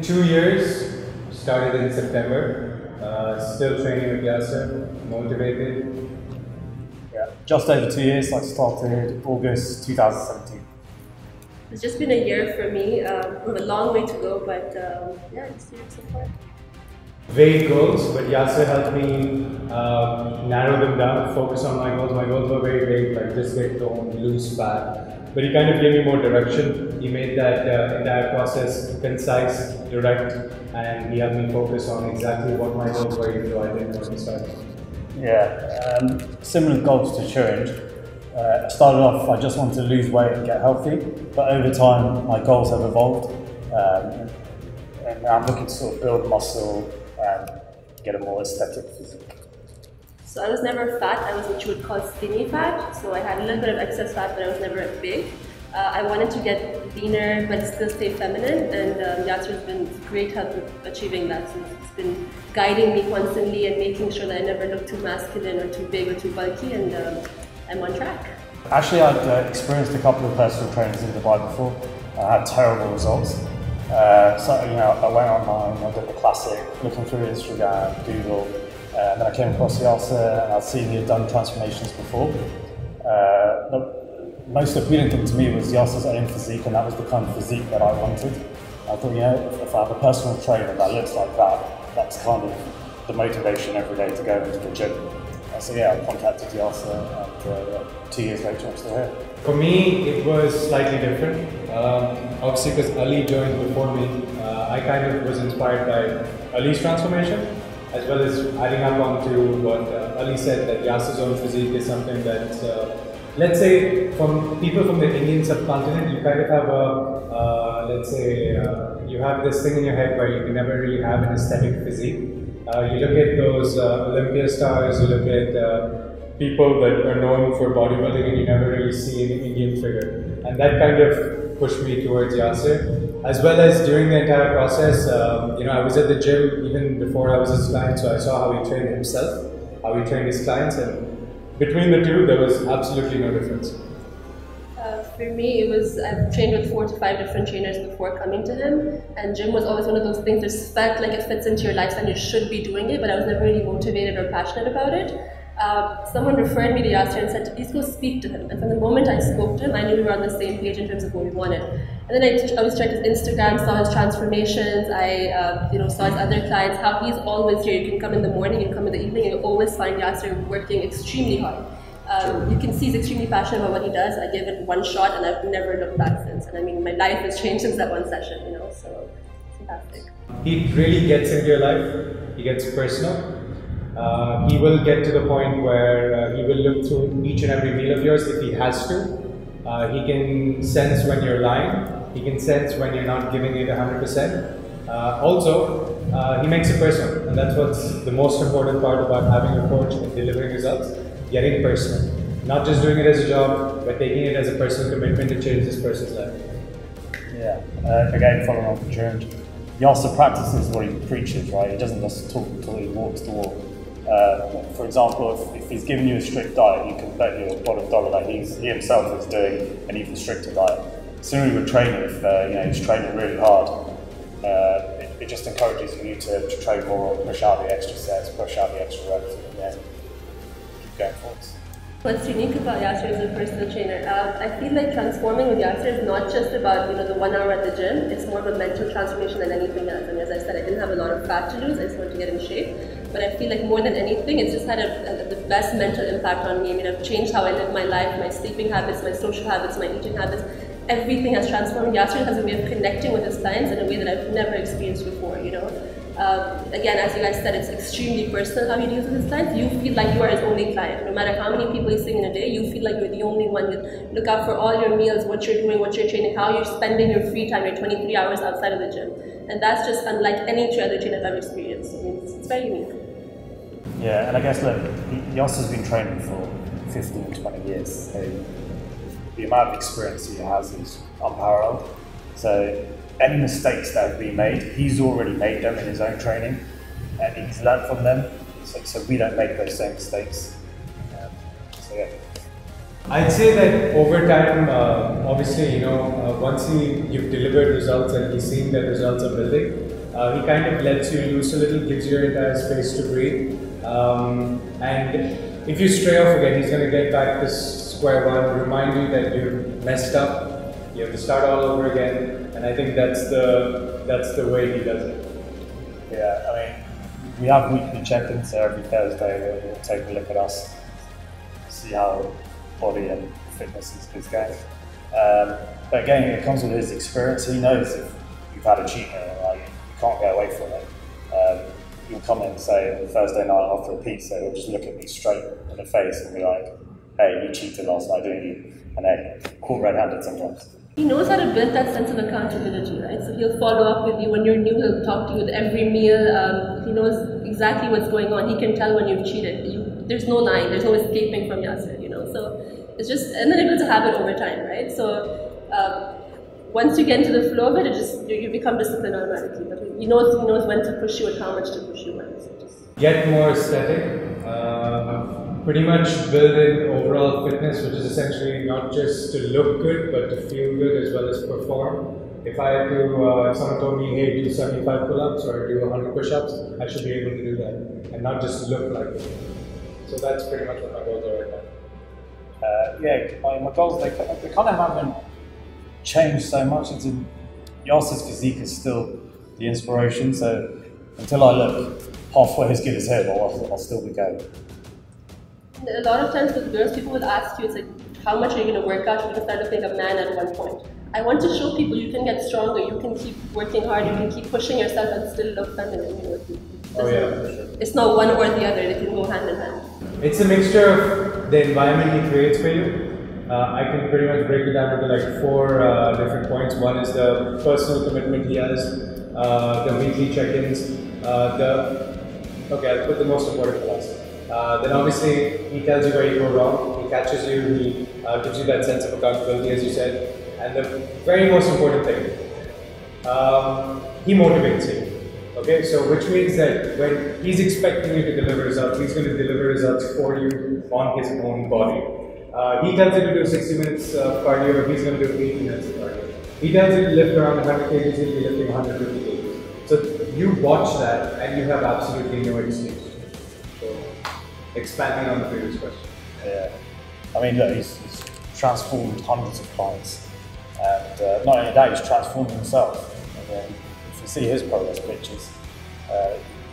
2 years, started in September. Still training with Yasser, motivated. Yeah, just over 2 years. I started August 2017. It's just been a year for me. We have a long way to go, but yeah, it's year so far. Vague goals, but Yasser helped me narrow them down, focus on my goals. My goals were very vague, like just get toned, lose fat. But he kind of gave me more direction. He made that entire process concise, direct, and he helped me focus on exactly what my goals were, even though I didn't know when he started. Yeah, similar goals to Chirenj. Started off, I just wanted to lose weight and get healthy, but over time my goals have evolved, and now I'm looking to sort of build muscle and get a more aesthetic physique. So I was never fat. I was what you would call skinny fat. So I had a little bit of excess fat, but I was never big. I wanted to get leaner, but still stay feminine, and Yasser has been great help with achieving that. So it's been guiding me constantly and making sure that I never look too masculine or too big or too bulky, and I'm on track. Actually, I'd experienced a couple of personal trainers in Dubai before. I had terrible results. So I went online, I did the classic, looking through Instagram, Google, and then I came across Yasser, and I'd seen he had done transformations before. The most appealing thing to me was Yasser's own physique, and that was the kind of physique that I wanted. I thought, if I have a personal trainer that looks like that, that's kind of the motivation every day to go into the gym. So yeah, I contacted Yasser, and 2 years later I'm still here. For me, it was slightly different. Obviously, because Ali joined before me, I kind of was inspired by Ali's transformation, as well as adding up onto what Ali said, that Yasser's own physique is something that's, let's say, from people from the Indian subcontinent, you kind of have a, let's say, you have this thing in your head where you can never really have an aesthetic physique. You look at those Olympia stars, you look at people that are known for bodybuilding, and you never really see an Indian figure. And that kind of pushed me towards Yasser, as well as during the entire process. I was at the gym even before I was his client, so I saw how he trained himself, how he trained his clients, and between the two, there was absolutely no difference. For me, I've trained with 4 to 5 different trainers before coming to him, and gym was always one of those things that felt like it fits into your lifestyle, you should be doing it, but I was never really motivated or passionate about it. Someone referred me to Yasser and said, please go speak to him. And from the moment I spoke to him, I knew we were on the same page in terms of what we wanted. And then I always checked his Instagram, saw his transformations, I saw his other clients, how he's always here. You can come in the morning, you can come in the evening, and you'll always find Yasser working extremely hard. You can see he's extremely passionate about what he does. I gave it one shot and I've never looked back since. And I mean, my life has changed since that one session, so it's fantastic. He really gets into your life, he gets personal. He will get to the point where he will look through each and every meal of yours if he has to. He can sense when you're lying, he can sense when you're not giving it 100%. Also, he makes it personal, and that's what's the most important part about having a coach and delivering results. Getting personal. Not just doing it as a job, but taking it as a personal commitment to change this person's life. Yeah, again, following on from Chirenj, Yasser practices what he preaches, right? He doesn't just talk until he walks the walk. For example, if he's giving you a strict diet, you can bet your bottom dollar that he himself is doing an even stricter diet. Similarly with training, if he's training really hard, it just encourages you to train more, push out the extra sets, push out the extra reps, and going forwards. What's unique about Yasser as a personal trainer? I feel like transforming with Yasser is not just about the 1 hour at the gym. It's more of a mental transformation than anything else. And as I said, I didn't have a lot of fat to lose. I just wanted to get in shape. But I feel like more than anything, it's just had the best mental impact on me. I mean, I've changed how I live my life, my sleeping habits, my social habits, my eating habits. Everything has transformed. Yasser has a way of connecting with his clients in a way that I've never experienced before. Again, as you guys said, it's extremely personal how he deals with his clients. You feel like you are his only client. No matter how many people he's seeing in a day, you feel like you're the only one. You look out for all your meals, what you're doing, what you're training, how you're spending your free time, your 23 hours outside of the gym. And that's just unlike any other trainer I've experienced. I mean, it's very unique. Yeah, and I guess, look, Yasser's been training for 15, 20 years. So the amount of experience he has is unparalleled. So any mistakes that have been made, he's already made them in his own training, and he's learned from them, so we don't make those same mistakes. So yeah. I'd say that over time, obviously, once you've delivered results and he's seen that results are building, He kind of lets you loose a little, gives you your entire space to breathe. And if you stray off again, he's going to get back to square one, remind you that you messed up, you have to start all over again, and I think that's the way he does it. Yeah, I mean, we have weekly check-ins, so every Thursday we'll take a look at us, see how body and fitness is going. But again, it comes with his experience. He knows if you've had a cheat meal, like, you can't get away from it. You'll come in, say, Thursday night after a pizza, he'll just look at me straight in the face and be like, hey, you cheated last night, didn't you? And hey, caught red-handed sometimes. He knows how to build that sense of accountability, right? So he'll follow up with you when you're new, he'll talk to you with every meal. He knows exactly what's going on. He can tell when you've cheated. There's no lying, there's no escaping from Yasser, you know? So it's just, and then it builds a habit over time, right? So once you get into the flow of it, you become disciplined automatically. But he knows when to push you and how much to push you when. So just Get more aesthetic. Pretty much build in overall fitness, which is essentially not just to look good, but to feel good as well as perform. If I had to, if someone told me, hey, do 75 pull-ups or do 100 push-ups, I should be able to do that and not just look like it. So that's pretty much what my goals are right now. My goals, they kind of haven't changed so much. Yasser's physique is still the inspiration, so until I look halfway as good as him, I'll still be going. a lot of times with girls, people will ask you, it's like, how much are you going to work out? You're going to start looking like a man at one point. I want to show people you can get stronger, you can keep working hard, you can keep pushing yourself and still look feminine. You know, it's not one or the other, they can go hand in hand. It's a mixture of the environment he creates for you. I can pretty much break it down into like four different points. One is the personal commitment he has, the weekly check-ins, okay, I'll put the most important for last. Then obviously he tells you where you go wrong, he catches you, he gives you that sense of accountability as you said. And the very most important thing, he motivates you. Okay, so which means that when he's expecting you to deliver results, he's going to deliver results for you on his own body. He tells you to do 60 minutes of cardio, he's going to do 80 minutes of cardio. He tells you to lift around 100 kgs, he'll be lifting 150 kgs. So you watch that and you have absolutely no excuse. So expanding on the previous question. Yeah, I mean, look, he's transformed hundreds of clients. And not only that, he's transformed himself. And then if you see his progress pictures,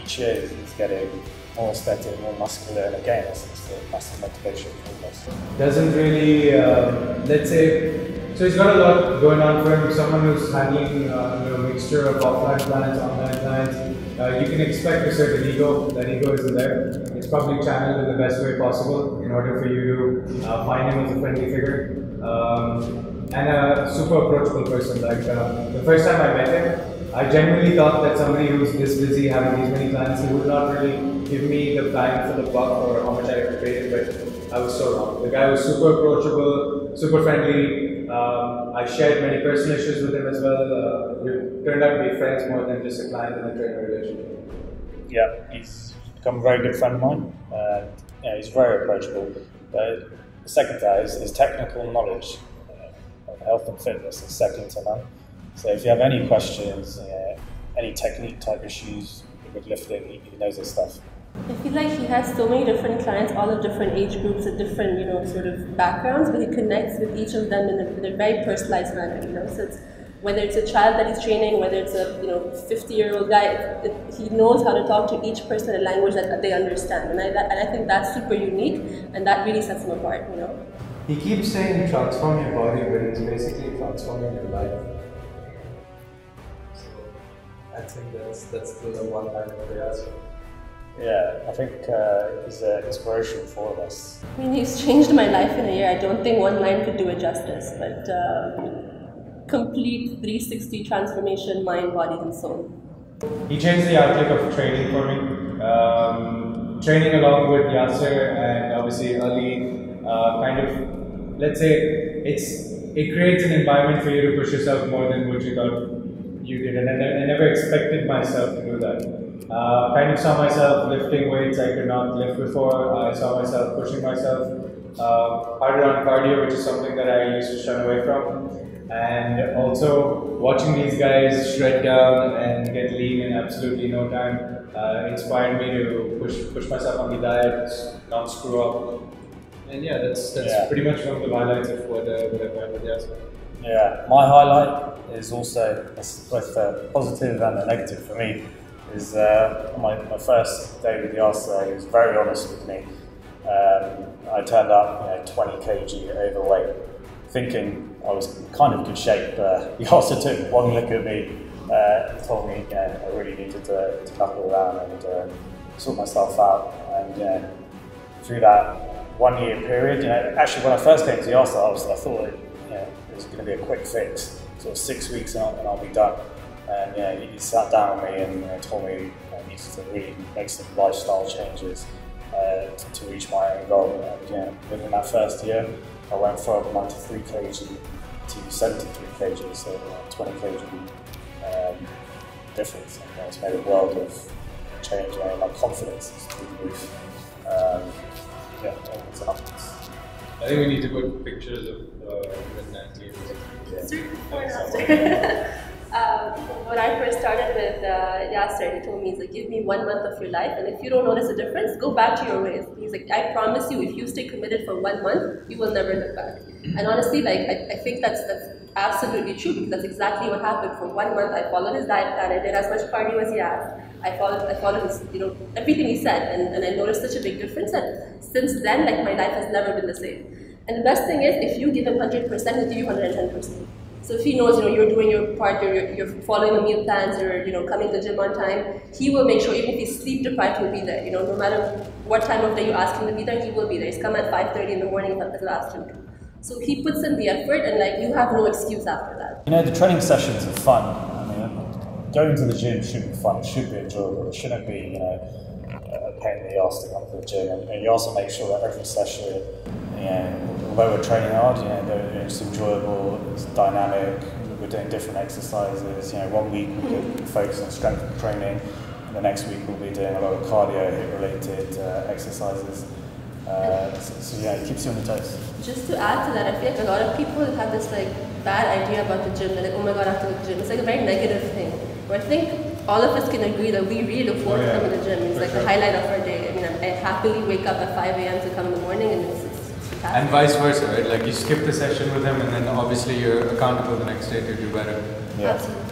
each year he's getting more aesthetic, more muscular, and again, it's a massive motivation for us. Doesn't really, let's say, so he's got a lot going on for him. Someone who's handling a mixture of offline clients, online clients. You can expect a certain ego. That ego isn't there. It's probably channeled in the best way possible in order for you to find him as a friendly figure. And a super approachable person. Like the first time I met him, I genuinely thought that somebody who's this busy, having these many clients, he would not really give me the bang for the buck or how much I have to pay him, but I was so wrong. The guy was super approachable, super friendly. I shared many personal issues with him as well. We turned out to be friends more than just a client and a trainer relationship. Yeah, he's become a very good friend of mine. And he's very approachable. But the second to that is his technical knowledge. Health and fitness is second to none. So if you have any questions, any technique type issues with lifting, he knows his stuff. I feel like he has so many different clients, all of different age groups and different, sort of backgrounds, but he connects with each of them in a very personalized manner, So it's, whether it's a child that he's training, whether it's a 50-year-old guy, he knows how to talk to each person in a language that they understand, and I think that's super unique, and that really sets him apart, He keeps saying transform your body, but it's basically transforming your life. So I think that's the one line of the answer. Yeah, I think he's an inspiration for all of us. I mean, he's changed my life in a year. I don't think one line could do it justice, but complete 360 transformation, mind, body, and soul. He changed the outlook of training for me. Training along with Yasser and obviously Ali, kind of. Let's say it creates an environment for you to push yourself more than what you thought you did, and I never expected myself to do that. Kind of saw myself lifting weights I could not lift before. I saw myself pushing myself harder on cardio, which is something that I used to shun away from. And also watching these guys shred down and get lean in absolutely no time inspired me to push myself on the diet, not screw up. And yeah, that's pretty much one of the highlights of what I've done with Yasser. Yeah, my highlight is also both positive and negative for me. Is my first day with Yasser, he was very honest with me. I turned up 20 kg overweight, thinking I was kind of good shape. Yasser took one look at me, told me I really needed to knuckle down and sort myself out. And through that 1 year period, actually when I first came to Yasser, I thought it was going to be a quick fix, sort of 6 weeks and I'll be done. And he sat down with me and told me I needed to really make some lifestyle changes to reach my own goal. And within that first year, I went from 93 kg to 73 kg, so 20 kg difference. And it's made a world of change. My confidence is through the roof. It's upwards. I think we need to put pictures of with Nancy. Before and after. When I first started with Yasser, he told me, he's like, give me 1 month of your life, and if you don't notice a difference, go back to your ways. He's like, I promise you, if you stay committed for 1 month, you will never look back. And honestly, I think that's absolutely true, because that's exactly what happened. For 1 month, I followed his diet plan. I did as much cardio as he asked. I followed his, everything he said, and I noticed such a big difference that since then, my life has never been the same. And the best thing is, if you give him 100%, he'll give you 110%. So if he knows, you're doing your part, you're following the meal plans, you're coming to the gym on time, he will make sure, even if he's sleep deprived, he'll be there. No matter what time of day you ask him to be there, he will be there. He's come at 5:30 in the morning if the last him to. So he puts in the effort, and you have no excuse after that. The training sessions are fun. I mean, going to the gym should be fun. It should be enjoyable. It shouldn't be, a pain in the ass to come to the gym. And you also make sure that every session, although we're training hard, it's enjoyable, it's dynamic, we're doing different exercises. 1 week we could focus on strength training, and the next week we'll be doing a lot of cardio, hit-related exercises. It keeps you on the toes. Just to add to that, I feel like a lot of people have this bad idea about the gym. They're like, oh my god, I have to go to the gym. It's a very negative thing. But I think all of us can agree that we really look forward to coming to the gym. It's the highlight of our day. I mean, I happily wake up at 5 a.m. to come in the morning, and it's fantastic. And vice versa, right? You skip the session with him, and then obviously you're accountable the next day to do better. Yeah. Absolutely.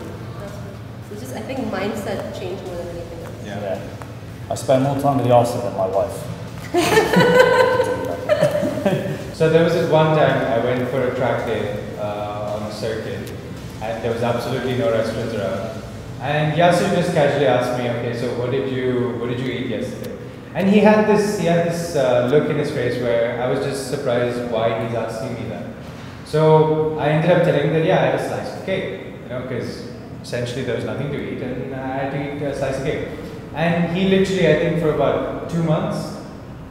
So I think mindset change more than anything else. Yeah. I spend more time with Yasser than my wife. So there was this one time I went for a track day on a circuit, and there was absolutely no restaurants around. And Yasser just casually asked me, okay, so what did you eat yesterday? And he had this look in his face where I was just surprised why he's asking me that. So I ended up telling him that I had a slice of cake, because essentially there was nothing to eat, and I had to eat a slice of cake. And he literally, I think for about 2 months,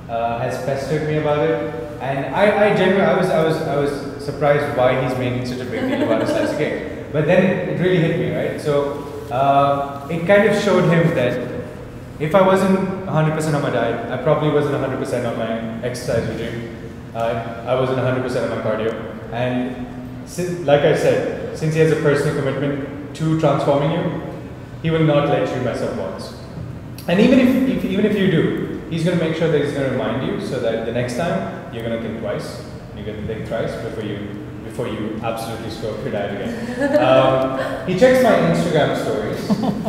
has pestered me about it. And I genuinely, I was surprised why he's making such a big deal about a slice of cake. But then it really hit me, right? So it kind of showed him that if I wasn't 100% on my diet, I probably wasn't 100% on my exercise regime. I wasn't 100% on my cardio. And like I said, since he has a personal commitment to transforming you, he will not let you mess up once. And even if you do, he's going to make sure that he's going to remind you, so that the next time you're going to think twice, you're going to think thrice before you absolutely screw up your diet again. He checks my Instagram stories,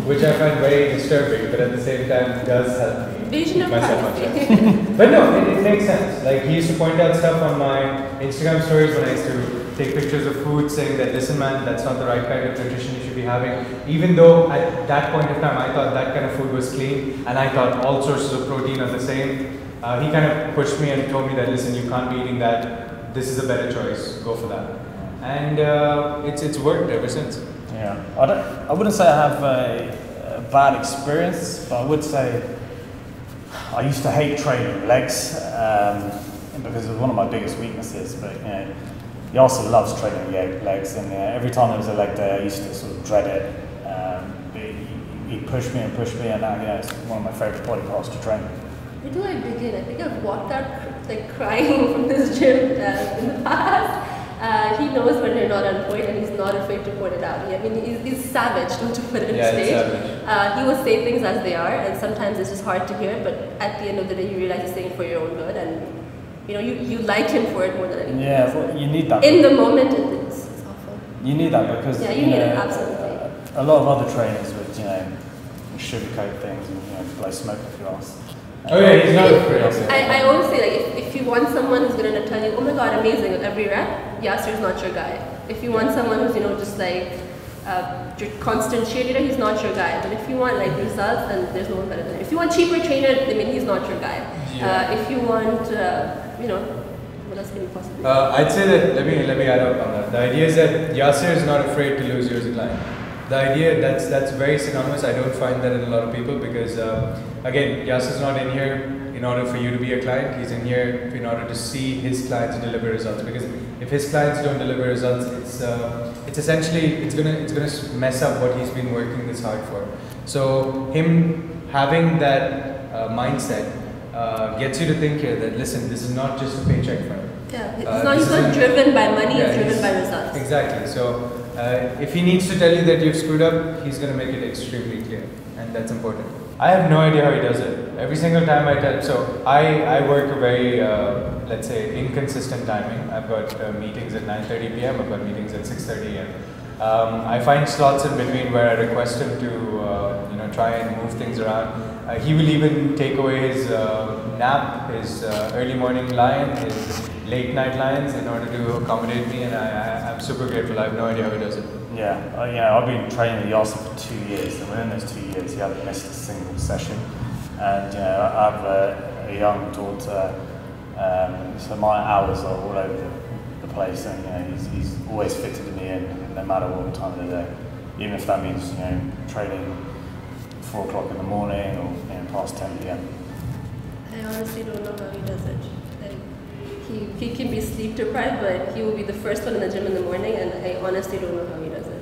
which I find very disturbing, but at the same time does help me. Vision of privacy. But no, it makes sense. He used to point out stuff on my Instagram stories when I used to take pictures of food, saying that, listen man, that's not the right kind of nutrition you should be having. Even though at that point of time I thought that kind of food was clean, and I thought all sources of protein are the same, he kind of pushed me and told me that, listen, you can't be eating that, this is a better choice, go for that. And it's worked ever since. Yeah, I wouldn't say I have a bad experience, but I would say I used to hate training legs because it was one of my biggest weaknesses. But he also loves training legs, and every time there was a leg day, I used to sort of dread it. But he pushed me, and now it's one of my favorite body parts to train. Where do I begin? I think I've walked out like crying from this gym in the past. He knows when you're not on point, and he's not afraid to point it out. I mean, he's savage, don't you put it in stage. He will say things as they are, and sometimes it's just hard to hear, but at the end of the day, you realize he's saying it for your own good, and you like him for it more than anything. Yeah, well, you need that. In the moment, it's awful. You need that because you need it, absolutely. A lot of other trainers would, sugarcoat things and blow smoke up your ass. Oh yeah, he's not afraid. I always say, like, if you want someone who's going to tell you, oh my god, amazing with every rep, Yasser's not your guy. If you want someone who's, just like your constant cheerleader, he's not your guy. But if you want like results, then there's no one better than him. If you want cheaper trainer, I mean, he's not your guy. If you want, what else can you possibly do? I'd say that, let me add up on that. The idea is that Yasser is not afraid to lose you as a client. The idea, that's very synonymous. I don't find that in a lot of people because, again, Yasser's not in here in order for you to be a client. He's in here in order to see his clients deliver results. Because if his clients don't deliver results, it's essentially, it's gonna mess up what he's been working this hard for. So him having that mindset gets you to think here that, listen, this is not just a paycheck for him. Yeah, he's not driven by money, he's driven by results. Exactly. So if he needs to tell you that you've screwed up, he's going to make it extremely clear, and that's important. I have no idea how he does it. Every single time I tell, so I work a very, let's say, inconsistent timing. I've got meetings at 9:30 p.m. I've got meetings at 6:30 a.m. I find slots in between where I request him to, try and move things around. He will even take away his nap, his early morning line, his late night lines in order to accommodate me, and I'm super grateful. I have no idea how he does it. Yeah, I've been training with Yasser for 2 years, and within those 2 years, he hasn't missed a single session. And I have a young daughter, so my hours are all over the place, and he's always fitted me in, no matter what time of the day, even if that means training 4 o'clock in the morning or past 10 p.m. I honestly don't know how he does it. He can be sleep deprived, but he will be the first one in the gym in the morning, and I honestly don't know how he does it.